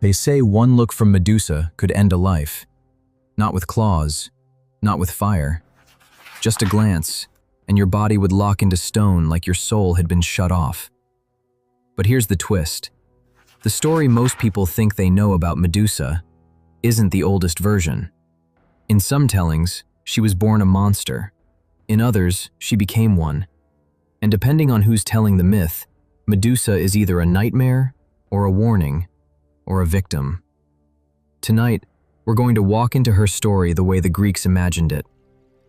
They say one look from Medusa could end a life. Not with claws, not with fire. Just a glance, and your body would lock into stone like your soul had been shut off. But here's the twist. The story most people think they know about Medusa isn't the oldest version. In some tellings, she was born a monster. In others, she became one. And depending on who's telling the myth, Medusa is either a nightmare, or a warning, or a victim. Tonight, we're going to walk into her story the way the Greeks imagined it,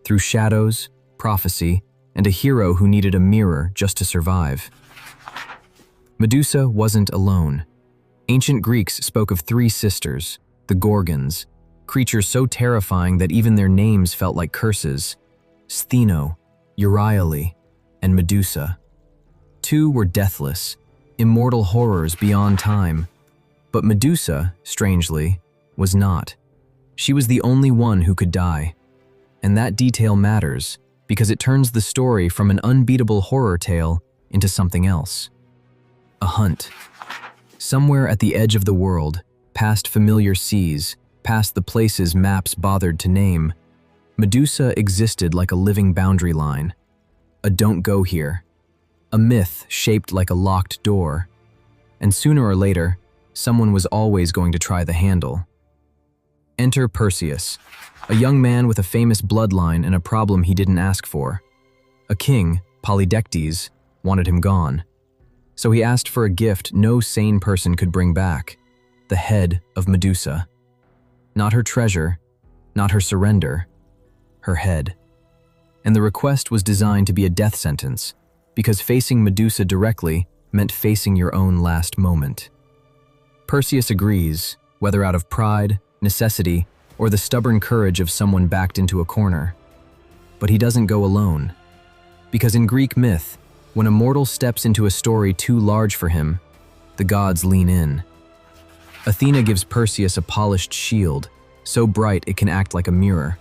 through shadows, prophecy, and a hero who needed a mirror just to survive. Medusa wasn't alone. Ancient Greeks spoke of three sisters, the Gorgons, creatures so terrifying that even their names felt like curses: Stheno, Euryale, and Medusa. Two were deathless, immortal horrors beyond time. But Medusa, strangely, was not. She was the only one who could die. And that detail matters because it turns the story from an unbeatable horror tale into something else. A hunt. Somewhere at the edge of the world, past familiar seas, past the places maps bothered to name, Medusa existed like a living boundary line. A don't go here. A myth shaped like a locked door. And sooner or later, someone was always going to try the handle. Enter Perseus, a young man with a famous bloodline and a problem he didn't ask for. A king, Polydectes, wanted him gone. So he asked for a gift no sane person could bring back: the head of Medusa. Not her treasure, not her surrender, her head. And the request was designed to be a death sentence, because facing Medusa directly meant facing your own last moment. Perseus agrees, whether out of pride, necessity, or the stubborn courage of someone backed into a corner. But he doesn't go alone. Because in Greek myth, when a mortal steps into a story too large for him, the gods lean in. Athena gives Perseus a polished shield, so bright it can act like a mirror.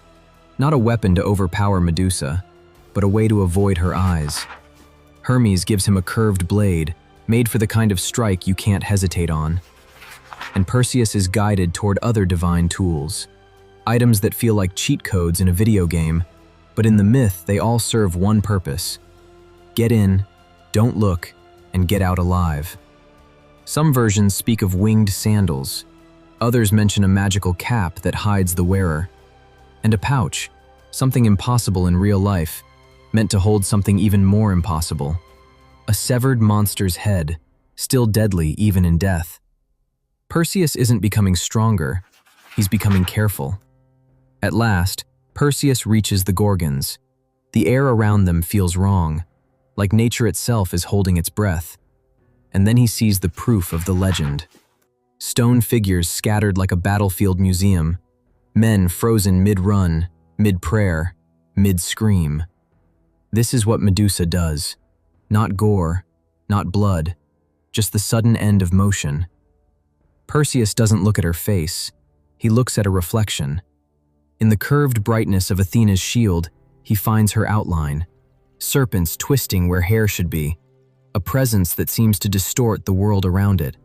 Not a weapon to overpower Medusa, but a way to avoid her eyes. Hermes gives him a curved blade, made for the kind of strike you can't hesitate on. And Perseus is guided toward other divine tools, items that feel like cheat codes in a video game, but in the myth they all serve one purpose: get in, don't look, and get out alive. Some versions speak of winged sandals, others mention a magical cap that hides the wearer, and a pouch, something impossible in real life, meant to hold something even more impossible: a severed monster's head, still deadly even in death. Perseus isn't becoming stronger, he's becoming careful. At last, Perseus reaches the Gorgons. The air around them feels wrong, like nature itself is holding its breath. And then he sees the proof of the legend. Stone figures scattered like a battlefield museum, men frozen mid-run, mid-prayer, mid-scream. This is what Medusa does. Not gore, not blood, just the sudden end of motion. Perseus doesn't look at her face, he looks at a reflection. In the curved brightness of Athena's shield, he finds her outline, serpents twisting where hair should be, a presence that seems to distort the world around it.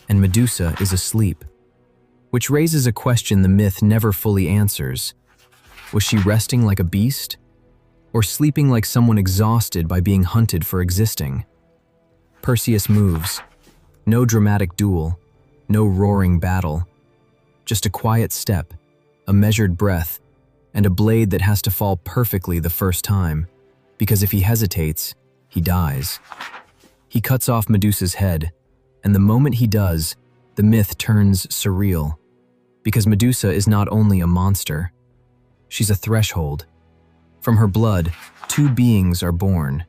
And Medusa is asleep, which raises a question the myth never fully answers. Was she resting like a beast? Or sleeping like someone exhausted by being hunted for existing? Perseus moves. No dramatic duel, no roaring battle. Just a quiet step, a measured breath, and a blade that has to fall perfectly the first time, because if he hesitates, he dies. He cuts off Medusa's head, and the moment he does, the myth turns surreal, because Medusa is not only a monster, she's a threshold. From her blood, two beings are born: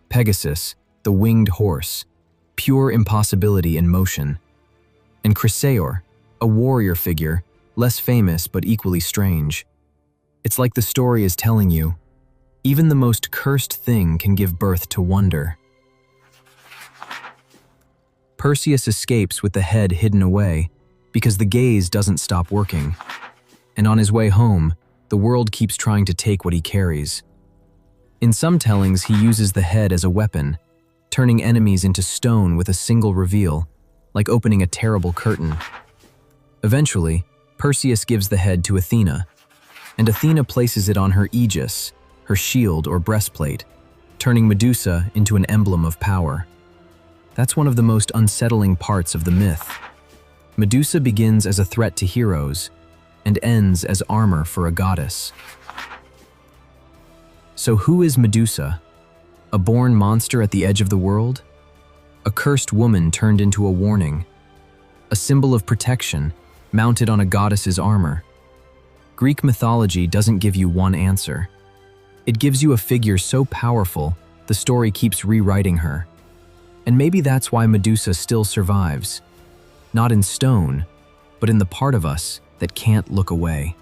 Pegasus, the winged horse, pure impossibility in motion, and Chrysaor, a warrior figure, less famous but equally strange. It's like the story is telling you, even the most cursed thing can give birth to wonder. Perseus escapes with the head hidden away because the gaze doesn't stop working. And on his way home, the world keeps trying to take what he carries. In some tellings, he uses the head as a weapon, turning enemies into stone with a single reveal, like opening a terrible curtain. Eventually, Perseus gives the head to Athena, and Athena places it on her aegis, her shield or breastplate, turning Medusa into an emblem of power. That's one of the most unsettling parts of the myth. Medusa begins as a threat to heroes and ends as armor for a goddess. So who is Medusa? A born monster at the edge of the world? A cursed woman turned into a warning? A symbol of protection, mounted on a goddess's armor? Greek mythology doesn't give you one answer. It gives you a figure so powerful, the story keeps rewriting her. And maybe that's why Medusa still survives. Not in stone, but in the part of us that can't look away.